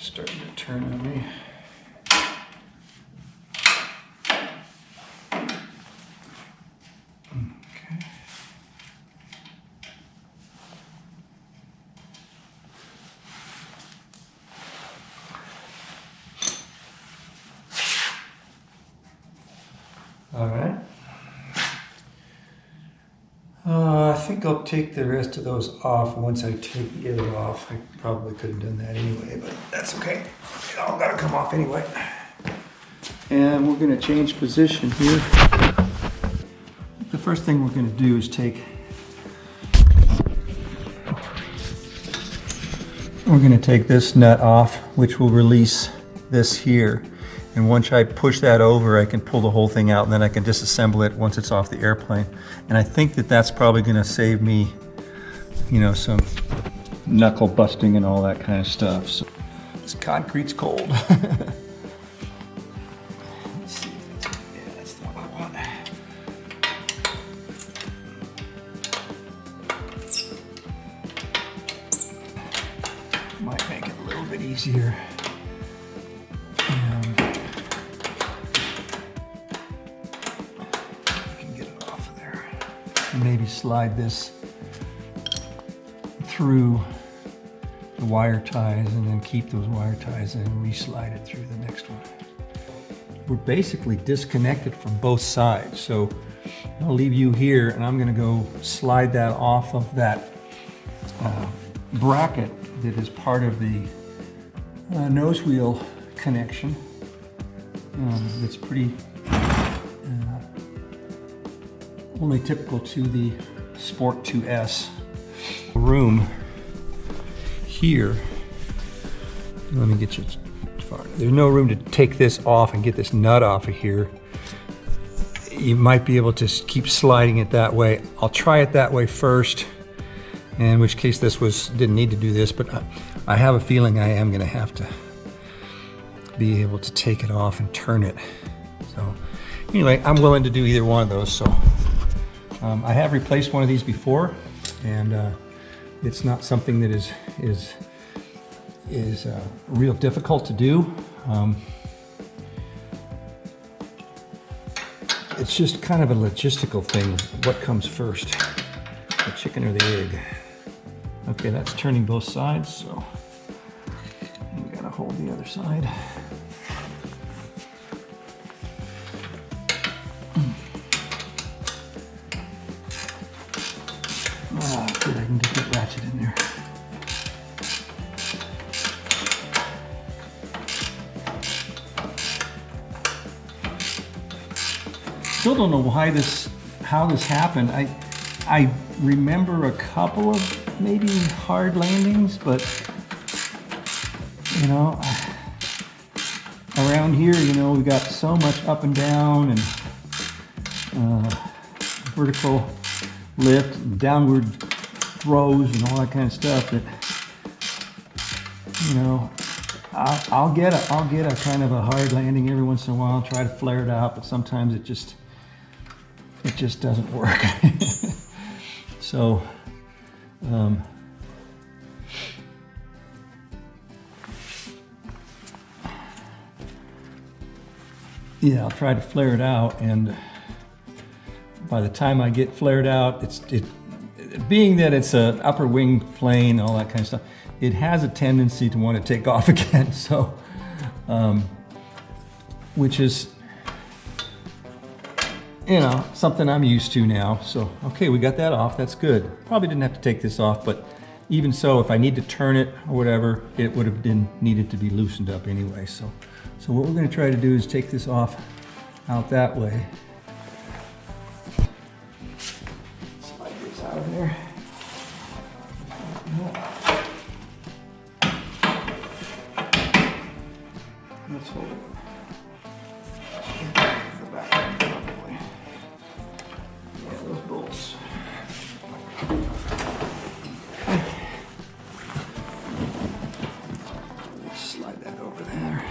Starting to turn on me. Okay. All right. I think I'll take the rest of those off once I take the other off. I probably could have done that anyway, but that's okay. It all got to come off anyway. And we're going to change position here. The first thing we're going to do is we're going to take this nut off, which will release this here. And once I push that over, I can pull the whole thing out, and then I can disassemble it once it's off the airplane. And I think that that's probably going to save me, you know, some knuckle busting and all that kind of stuff. So this concrete's cold. Let's see if that's, yeah, that's the one I want. Might make it a little bit easier. Maybe slide this through the wire ties and then keep those wire ties and re-slide it through the next one. We're basically disconnected from both sides, so I'll leave you here and I'm going to go slide that off of that bracket that is part of the nose wheel connection. It's pretty only typical to the Sport 2S room here. Let me get you far. There's no room to take this off and get this nut off of here. You might be able to keep sliding it that way. I'll try it that way first, in which case didn't need to do this, but I have a feeling I am gonna have to be able to take it off and turn it. So anyway, I'm willing to do either one of those. So I have replaced one of these before, and it's not something that is real difficult to do. It's just kind of a logistical thing. What comes first, the chicken or the egg? Okay, that's turning both sides, so we gotta hold the other side. Good, I can get that ratchet in there. Still don't know how this happened. I remember a couple of maybe hard landings, but you know, around here, you know, we got so much up and down and vertical lift and downward throws and all that kind of stuff that, you know, I'll get a kind of a hard landing every once in a while, try to flare it out, but sometimes it just doesn't work. So yeah, I'll try to flare it out, and by the time I get flared out, being that it's an upper wing plane, all that kind of stuff, it has a tendency to want to take off again. So, which is, you know, something I'm used to now. So, okay, we got that off. That's good. Probably didn't have to take this off, but even so, if I need to turn it or whatever, it would have been needed to be loosened up anyway. So what we're going to try to do is take this off out that way. Slide this out of there. Let's hold it. The back probably. Yeah, those bolts. Let's slide that over there.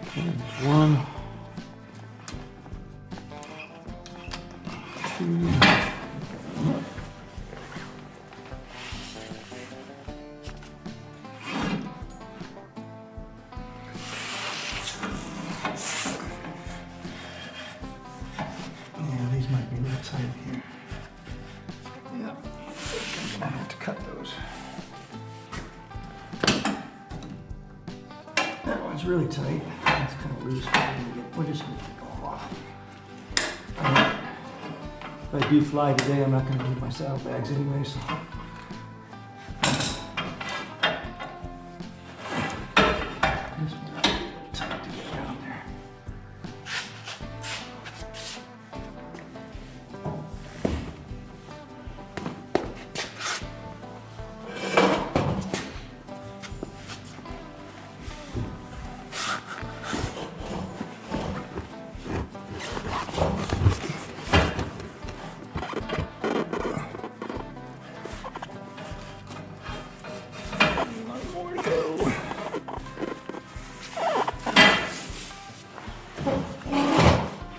Okay, there's one. Yeah, these might be a little tight here. Yeah, I'm gonna have to cut those. That one's really tight. That's kind of loose. We're just gonna take them off. If I do fly today, I'm not gonna need my saddlebags anyway, so. This one's a little tight to get around there.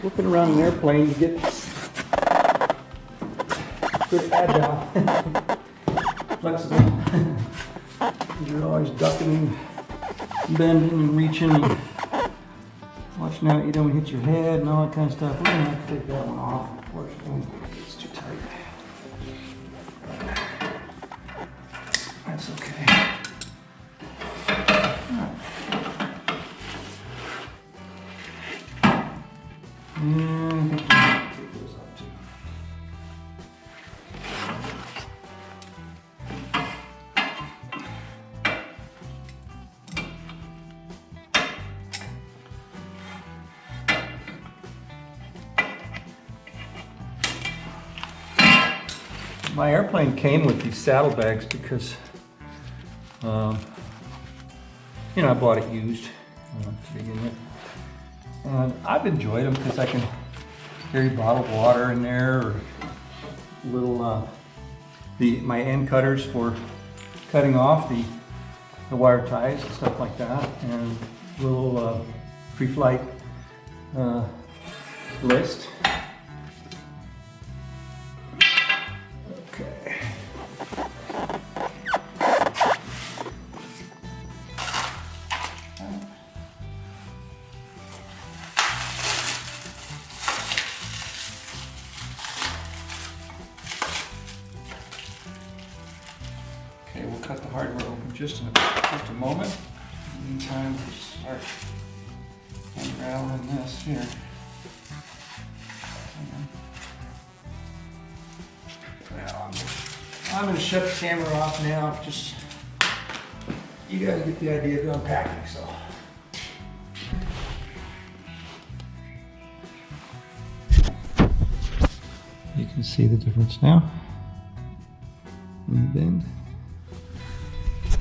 Looking around an airplane to get good agile, flexible. You're always ducking and bending and reaching and watching out you don't hit your head and all that kind of stuff. We're gonna have to take that one off, unfortunately. It's too tight. That's okay. Yeah, I think we can take those up too. My airplane came with these saddlebags because, you know, I bought it used to begin with. And I've enjoyed them because I can carry bottled water in there, or little my end cutters for cutting off the wire ties and stuff like that, and little pre-flight list. Okay. Okay, we'll cut the hardware open just a moment. In the meantime, we'll start unraveling this here. Well, I'm going to shut the camera off now. Just you guys get the idea of unpacking. So. You can see the difference now in the bend.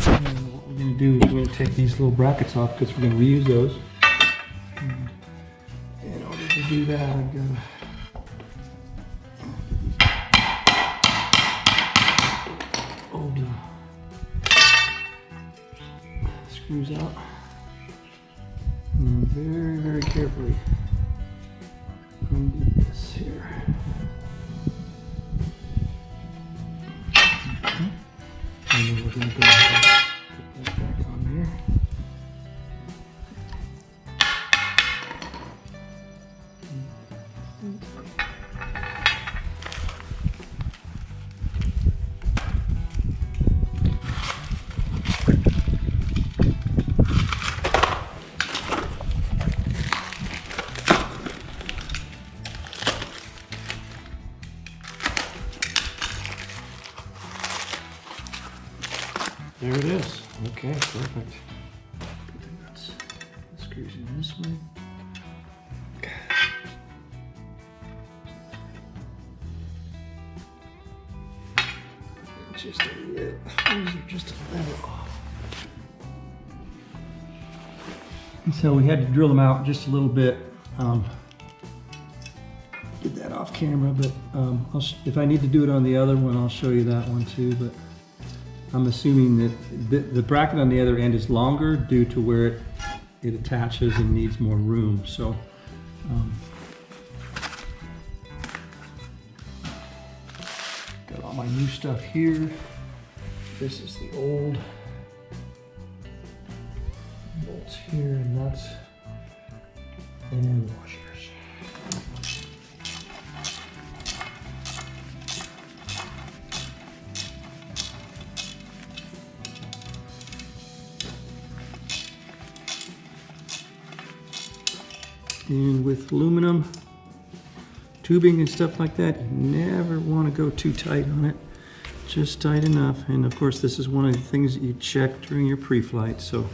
And what we're going to do is we're going to take these little brackets off because we're going to reuse those. And in order to do that, I've got to hold the screws out and very, very carefully undo this here. And then we're going to go ahead and put that back on here. There it is. Okay, perfect. Put the nuts, the screws in this way. Just a little. These are just a little off. And so we had to drill them out just a little bit. Get that off camera, but if I need to do it on the other one, I'll show you that one too. But I'm assuming that the bracket on the other end is longer due to where it attaches and needs more room. So mount my new stuff here. This is the old bolts here, nuts, and washers. And with aluminum tubing and stuff like that, you never want to go too tight on it. Just tight enough. And of course, this is one of the things that you check during your pre-flight. So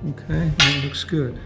okay, that looks good.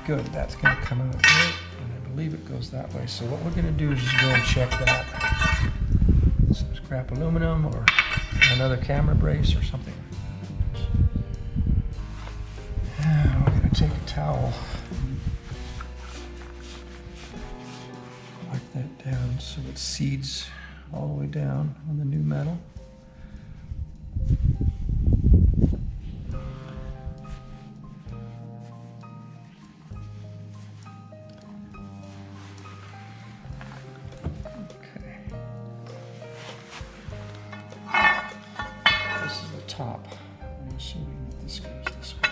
Good, that's going to come out here, and I believe it goes that way. So what we're going to do is just go and check that. This is scrap aluminum or another camera brace or something. And we're going to take a towel, wipe that down so it seeds all the way down on the new metal. Top. I'm assuming that this goes this way.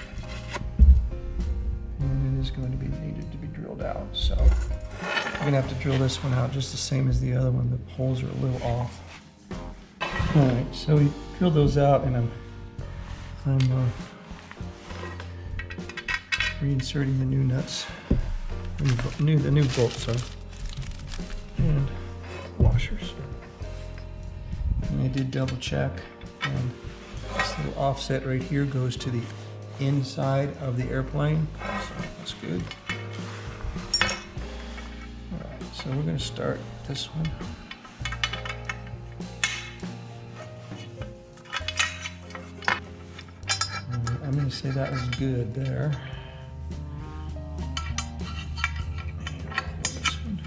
And it is going to be needed to be drilled out. So I'm going to have to drill this one out just the same as the other one. The holes are a little off. Alright, so we drilled those out, and I'm reinserting the new nuts, the new bolts, and washers. And I did double check, and this little offset right here goes to the inside of the airplane, so that's good. Alright, so we're going to start this one. I'm going to say that was good there. This one.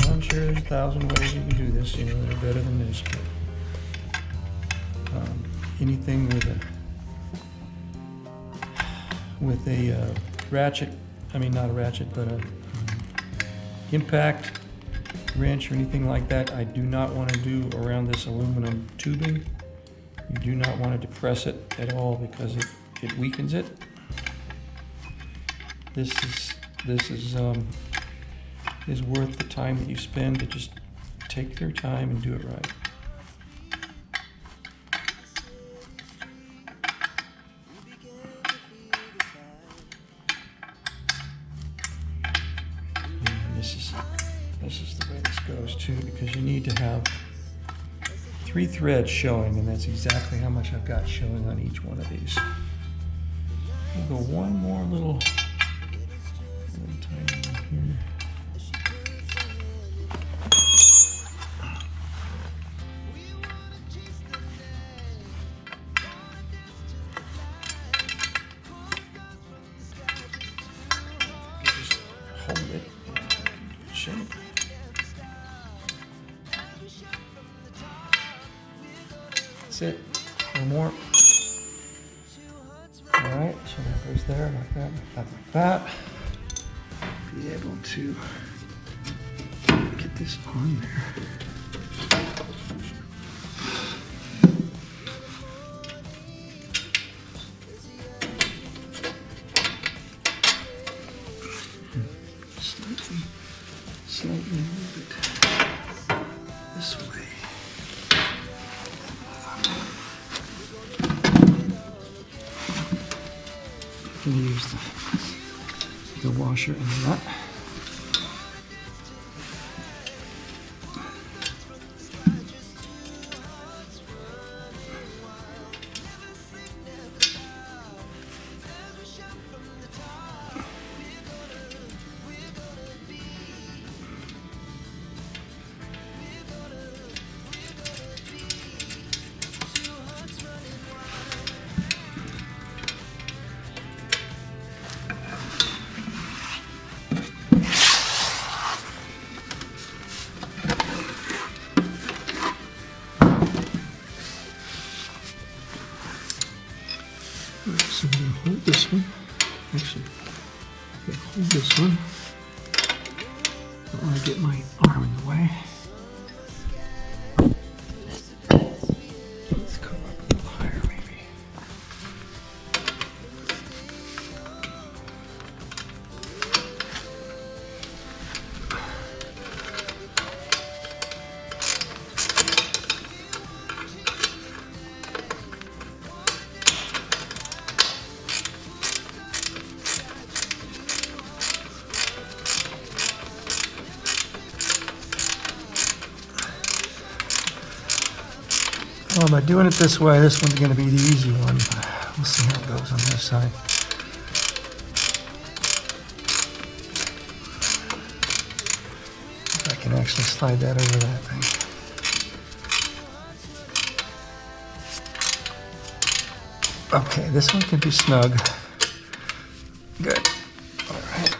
I'm sure there's 1,000 ways you can do this, you know, they're better than this, but anything with a ratchet, I mean not a ratchet, but a impact wrench or anything like that, I do not want to do around this aluminum tubing. You do not want to depress it at all because it weakens it. This is worth the time that you spend to just take your time and do it right. This is the way this goes too, because you need to have 3 threads showing, and that's exactly how much I've got showing on each one of these. We'll go one more little tiny one here. Just hold it in good shape. That's it. One more. Alright, so that goes there, like that, like that. Be able to get this on there. Slightly move it this way. can use the washer and the nut. So I'm going to hold this one. Actually, I'm going to hold this one. I don't want to get my arm in the way. Let's come up a little higher, maybe. Well, by doing it this way, this one's going to be the easy one. We'll see how it goes on this side. If I can actually slide that over that thing. Okay, this one can be snug. Good. All right.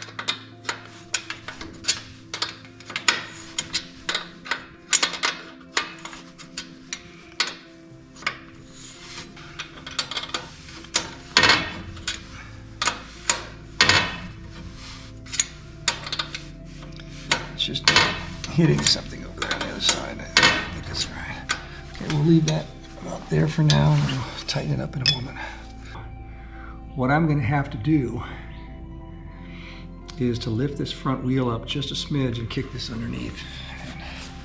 Just hitting something over there on the other side. I think that's right. Okay, we'll leave that about there for now, and we'll tighten it up in a moment. What I'm going to have to do is to lift this front wheel up just a smidge and kick this underneath.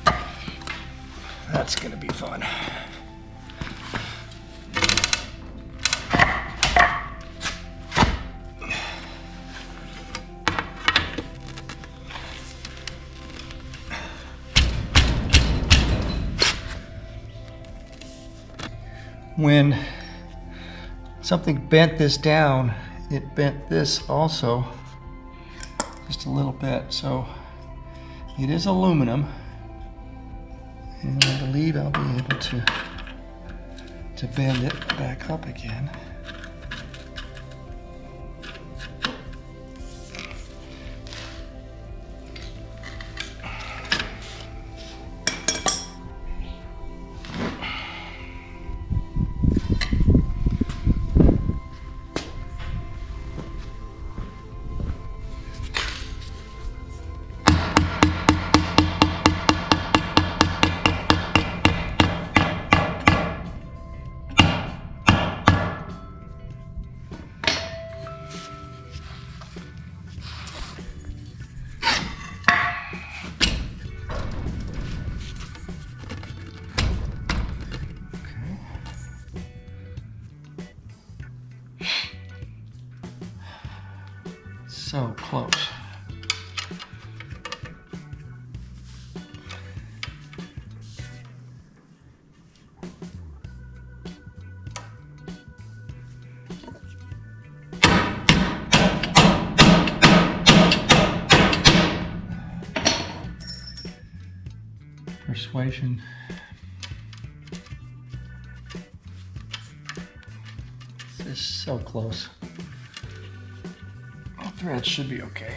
And that's going to be fun. When something bent this down, it bent this also just a little bit. So it is aluminum, and I believe I'll be able to bend it back up again. So close. Persuasion. This is so close. Thread should be okay.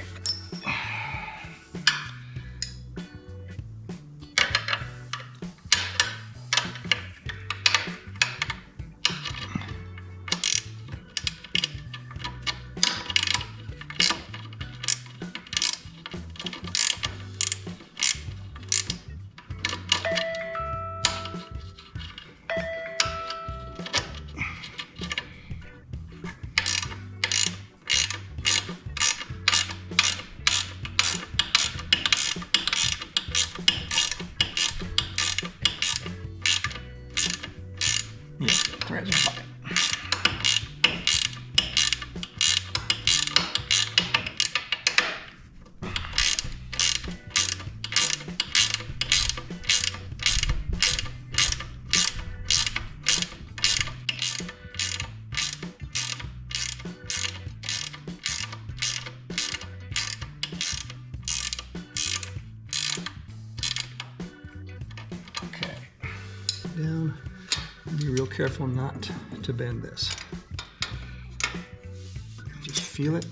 down. Be real careful not to bend this. Just feel it.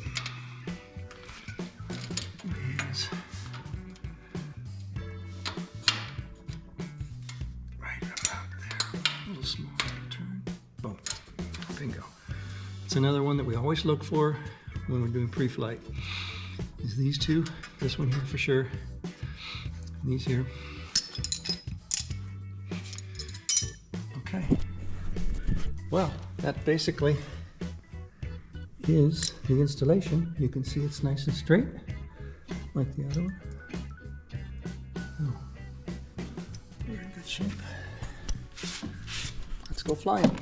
Right about there. A little small turn. Boom. Bingo. It's another one that we always look for when we're doing pre-flight. Is these two. This one here for sure. These here. Okay. Well, that basically is the installation. You can see it's nice and straight, like the other one. Oh, we're in good shape. Let's go flying.